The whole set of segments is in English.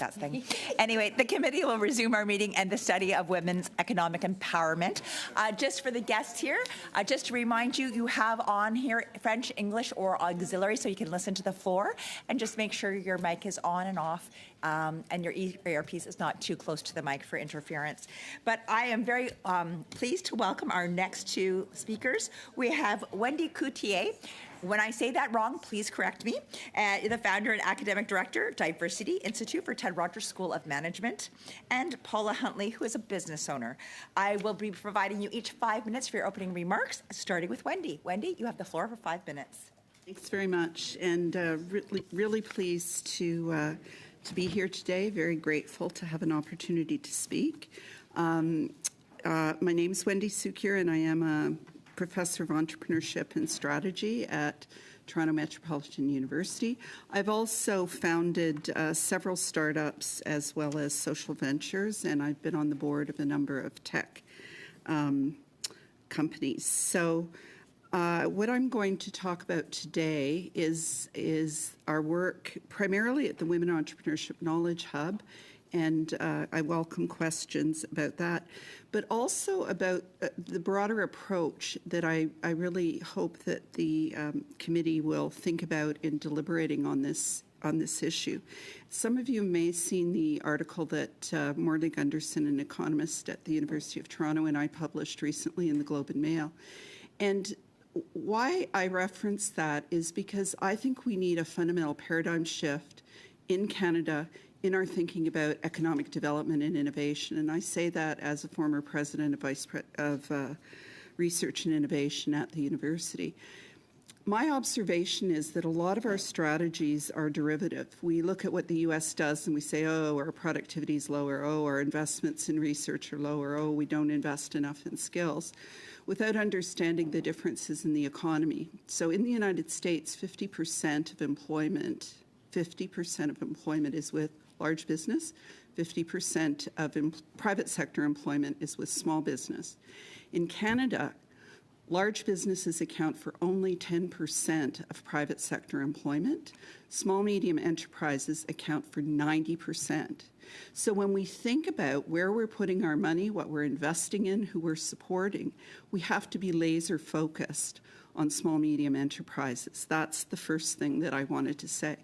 that thing. Anyway, the committee will resume our meeting and the study of women's economic empowerment. Just for the guests here, just to remind you, you have on here French, English, or auxiliary, so you can listen to the floor, and just make sure your mic is on and off, and your earpiece is not too close to the mic for interference. But I am very pleased to welcome our next two speakers. We have Wendy Coutier. When I say that wrong, please correct me. The founder and academic director, Diversity Institute for Ted Rogers School of Management, and Paula Huntley, who is a business owner. I will be providing you each 5 minutes for your opening remarks, starting with Wendy. Wendy, you have the floor for 5 minutes. Thanks very much, and really pleased to be here today. Very grateful to have an opportunity to speak. My name is Wendy Coutier, and I am a professor of entrepreneurship and strategy at Toronto Metropolitan University. I've also founded several startups as well as social ventures, and I've been on the board of a number of tech companies. So what I'm going to talk about today is our work primarily at the Women Entrepreneurship Knowledge Hub, and I welcome questions about that, but also about the broader approach that I really hope that the committee will think about in deliberating on this issue. Some of you may have seen the article that Morley Gunderson, an economist at the University of Toronto, and I published recently in the Globe and Mail. And why I reference that is because I think we need a fundamental paradigm shift in Canada in our thinking about economic development and innovation. And I say that as a former president of research and innovation at the university. My observation is that a lot of our strategies are derivative. We look at what the U.S. does and we say, oh, our productivity is lower, oh, our investments in research are lower, oh, we don't invest enough in skills, without understanding the differences in the economy. So in the United States, 50% of employment is with large business, 50% of private sector employment is with small business. In Canada, large businesses account for only 10% of private sector employment. Small, medium enterprises account for 90%. So when we think about where we're putting our money, what we're investing in, who we're supporting, we have to be laser focused on small, medium enterprises. That's the first thing that I wanted to say.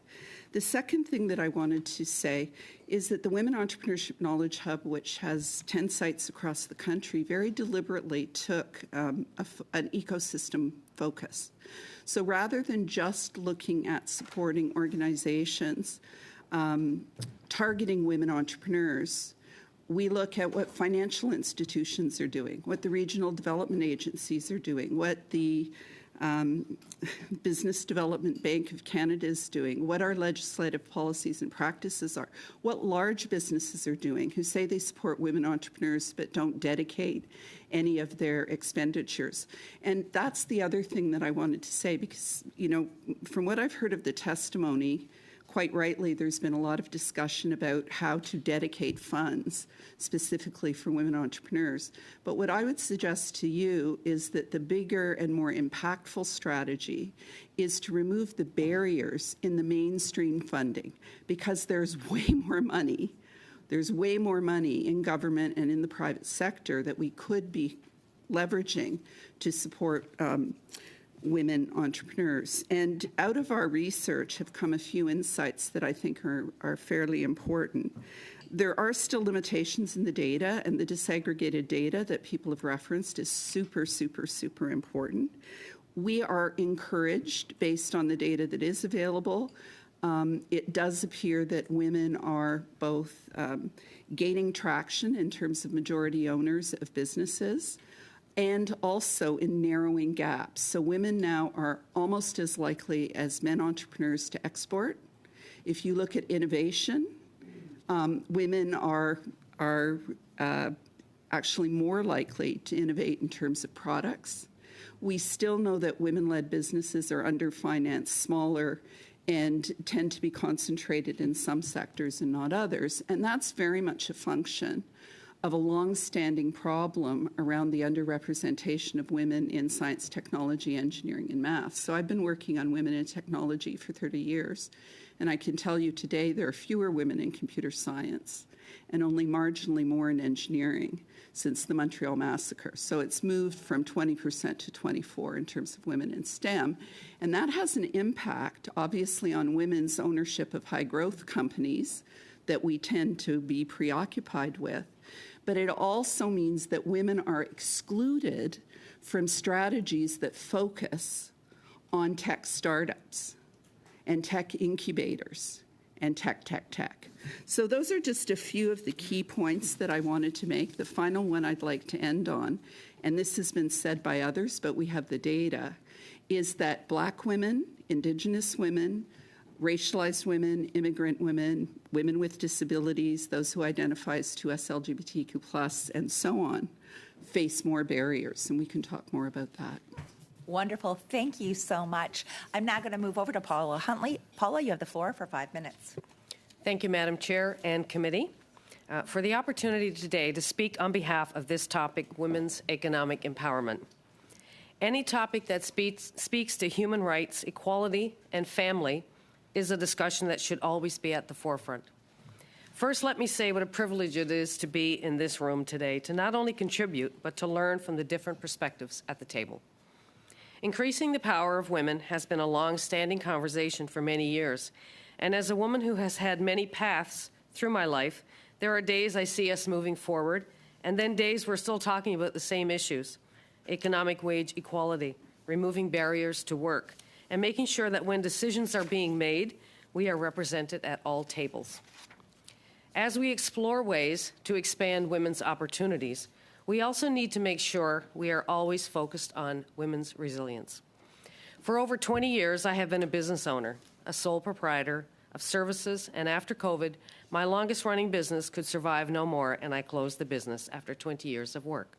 The second thing that I wanted to say is that the Women Entrepreneurship Knowledge Hub, which has 10 sites across the country, very deliberately took an ecosystem focus. So rather than just looking at supporting organizations targeting women entrepreneurs, we look at what financial institutions are doing, what the regional development agencies are doing, what the Business Development Bank of Canada is doing, what our legislative policies and practices are, what large businesses are doing who say they support women entrepreneurs but don't dedicate any of their expenditures. And that's the other thing that I wanted to say because, from what I've heard of the testimony, quite rightly, there's been a lot of discussion about how to dedicate funds specifically for women entrepreneurs. But what I would suggest to you is that the bigger and more impactful strategy is to remove the barriers in the mainstream funding because there's way more money. There's way more money in government and in the private sector that we could be leveraging to support women entrepreneurs. And out of our research have come a few insights that I think are fairly important. There are still limitations in the data, and the disaggregated data that people have referenced is super, super, super important. We are encouraged, based on the data that is available, it does appear that women are both gaining traction in terms of majority owners of businesses, and also in narrowing gaps. So women now are almost as likely as men entrepreneurs to export. If you look at innovation, women are actually more likely to innovate in terms of products. We still know that women-led businesses are underfinanced, smaller, and tend to be concentrated in some sectors and not others. And that's very much a function of a long-standing problem around the underrepresentation of women in science, technology, engineering, and math. So I've been working on women in technology for 30 years, and I can tell you today there are fewer women in computer science and only marginally more in engineering since the Montreal Massacre. So it's moved from 20% to 24% in terms of women in STEM. And that has an impact, obviously, on women's ownership of high-growth companies that we tend to be preoccupied with. But it also means that women are excluded from strategies that focus on tech startups and tech incubators and tech. So those are just a few of the key points that I wanted to make. The final one I'd like to end on, and this has been said by others, but we have the data, is that Black women, Indigenous women, racialized women, immigrant women, women with disabilities, those who identify as 2S LGBTQ+, and so on, face more barriers, and we can talk more about that. Wonderful. Thank you so much. I'm now going to move over to Paula Huntley. Paula, you have the floor for 5 minutes. Thank you, Madam Chair and committee, for the opportunity today to speak on behalf of this topic, women's economic empowerment. Any topic that speaks to human rights, equality, and family is a discussion that should always be at the forefront. First, let me say what a privilege it is to be in this room today, to not only contribute, but to learn from the different perspectives at the table. Increasing the power of women has been a long-standing conversation for many years, and as a woman who has had many paths through my life, there are days I see us moving forward, and then days we're still talking about the same issues: economic wage equality, removing barriers to work, and making sure that when decisions are being made, we are represented at all tables. As we explore ways to expand women's opportunities, we also need to make sure we are always focused on women's resilience. For over 20 years, I have been a business owner, a sole proprietor of services, and after COVID, my longest-running business could survive no more, and I closed the business after 20 years of work.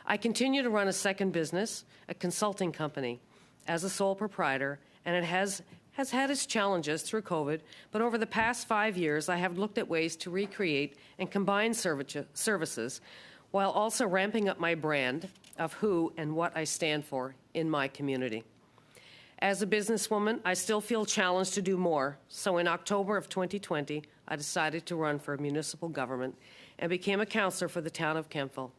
I continue to run a second business, a consulting company, as a sole proprietor, and it has had its challenges through COVID, but over the past 5 years, I have looked at ways to recreate and combine services while also ramping up my brand of who and what I stand for in my community. As a businesswoman, I still feel challenged to do more, so in October of 2020, I decided to run for municipal government and became a councillor for the town of Kemptville.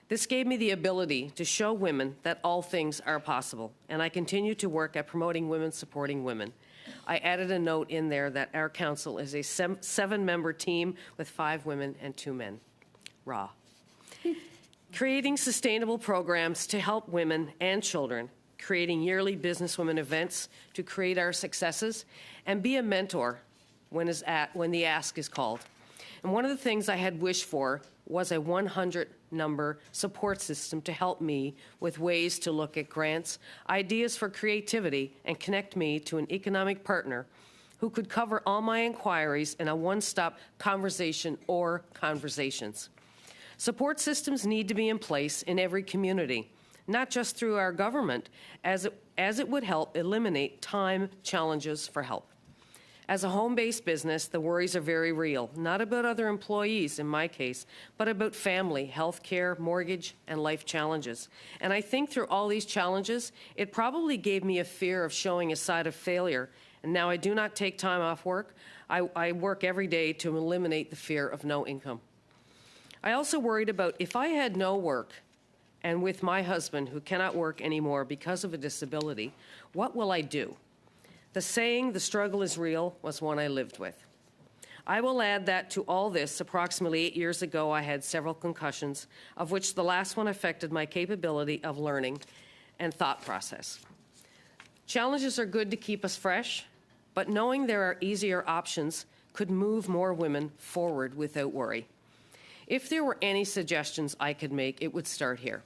This gave me the ability to show women that all things are possible, and I continue to work at promoting women supporting women. I added a note in there that our council is a 7-member team with 5 women and 2 men. Raw. Creating sustainable programs to help women and children, creating yearly businesswomen events to create our successes, and be a mentor when the ask is called. And one of the things I had wished for was a 100-number support system to help me with ways to look at grants, ideas for creativity, and connect me to an economic partner who could cover all my inquiries in a one-stop conversation or conversations. Support systems need to be in place in every community, not just through our government, as it would help eliminate time challenges for help. As a home-based business, the worries are very real, not about other employees in my case, but about family, health care, mortgage, and life challenges. And I think through all these challenges, it probably gave me a fear of showing a side of failure. And now I do not take time off work. I work every day to eliminate the fear of no income. I also worried about if I had no work, and with my husband who cannot work anymore because of a disability, what will I do? The saying, "the struggle is real," was one I lived with. I will add that to all this, approximately 8 years ago, I had several concussions, of which the last one affected my capability of learning and thought process. Challenges are good to keep us fresh, but knowing there are easier options could move more women forward without worry. If there were any suggestions I could make, it would start here.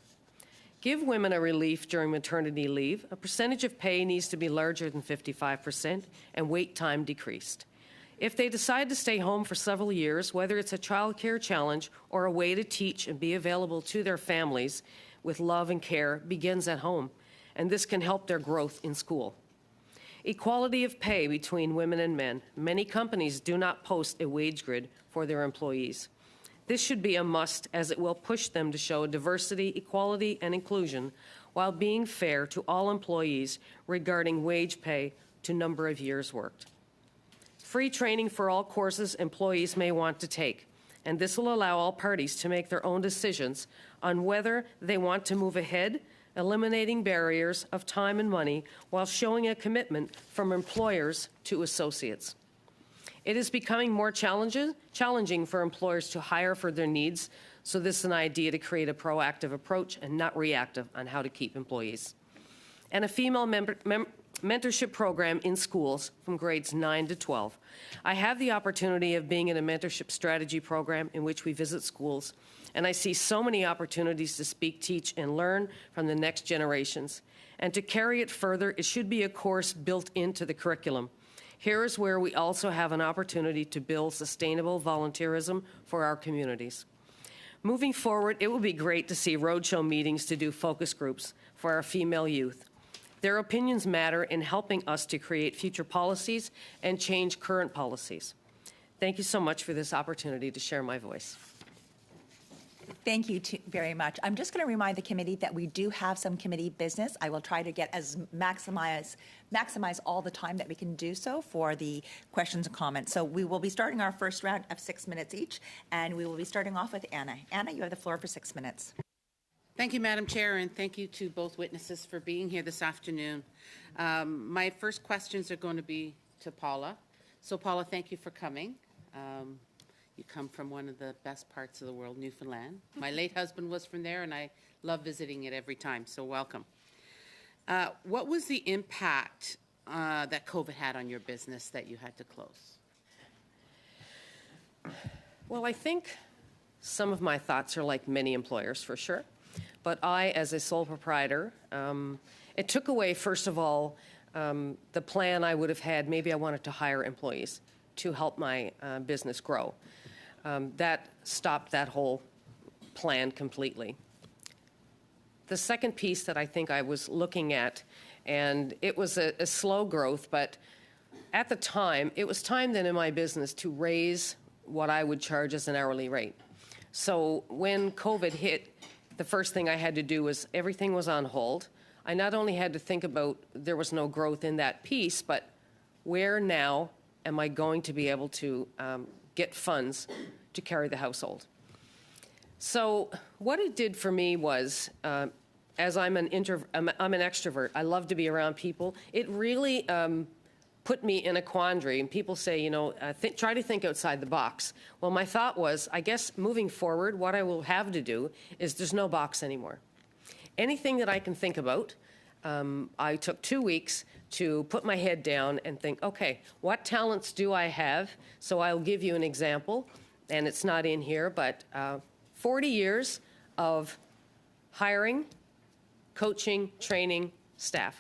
Give women a relief during maternity leave. A percentage of pay needs to be larger than 55% and wait time decreased. If they decide to stay home for several years, whether it's a child care challenge or a way to teach and be available to their families with love and care, begins at home, and this can help their growth in school. Equality of pay between women and men. Many companies do not post a wage grid for their employees. This should be a must, as it will push them to show diversity, equality, and inclusion while being fair to all employees regarding wage pay to number of years worked. Free training for all courses employees may want to take, and this will allow all parties to make their own decisions on whether they want to move ahead, eliminating barriers of time and money while showing a commitment from employers to associates. It is becoming more challenging for employers to hire for their needs, so this is an idea to create a proactive approach and not reactive on how to keep employees. And a female mentorship program in schools from grades 9 to 12. I have the opportunity of being in a mentorship strategy program in which we visit schools, and I see so many opportunities to speak, teach, and learn from the next generations. And to carry it further, it should be a course built into the curriculum. Here is where we also have an opportunity to build sustainable volunteerism for our communities. Moving forward, it will be great to see roadshow meetings to do focus groups for our female youth. Their opinions matter in helping us to create future policies and change current policies. Thank you so much for this opportunity to share my voice. Thank you very much. I'm just going to remind the committee that we do have some committee business. I will try to get maximize all the time that we can do so for the questions and comments. So we will be starting our first round of 6 minutes each, and we will be starting off with Anna. Anna, you have the floor for 6 minutes. Thank you, Madam Chair, and thank you to both witnesses for being here this afternoon. My first questions are going to be to Paula. So, Paula, thank you for coming. You come from one of the best parts of the world, Newfoundland. My late husband was from there, and I love visiting it every time, so welcome. What was the impact that COVID had on your business that you had to close? Well, I think some of my thoughts are like many employers, for sure. But I, as a sole proprietor, it took away, first of all, the plan I would have had. Maybe I wanted to hire employees to help my business grow. That stopped that whole plan completely. The second piece that I think I was looking at, and it was a slow growth, but at the time, it was time then in my business to raise what I would charge as an hourly rate. So when COVID hit, the first thing I had to do was everything was on hold. I not only had to think about there was no growth in that piece, but where now am I going to be able to get funds to carry the household? So what it did for me was, as I'm an extrovert, I love to be around people. It really put me in a quandary. And people say, you know, try to think outside the box. Well, my thought was, I guess moving forward, what I will have to do is there's no box anymore. Anything that I can think about, I took 2 weeks to put my head down and think, okay, what talents do I have? So I'll give you an example, and it's not in here, but 40 years of hiring, coaching, training staff.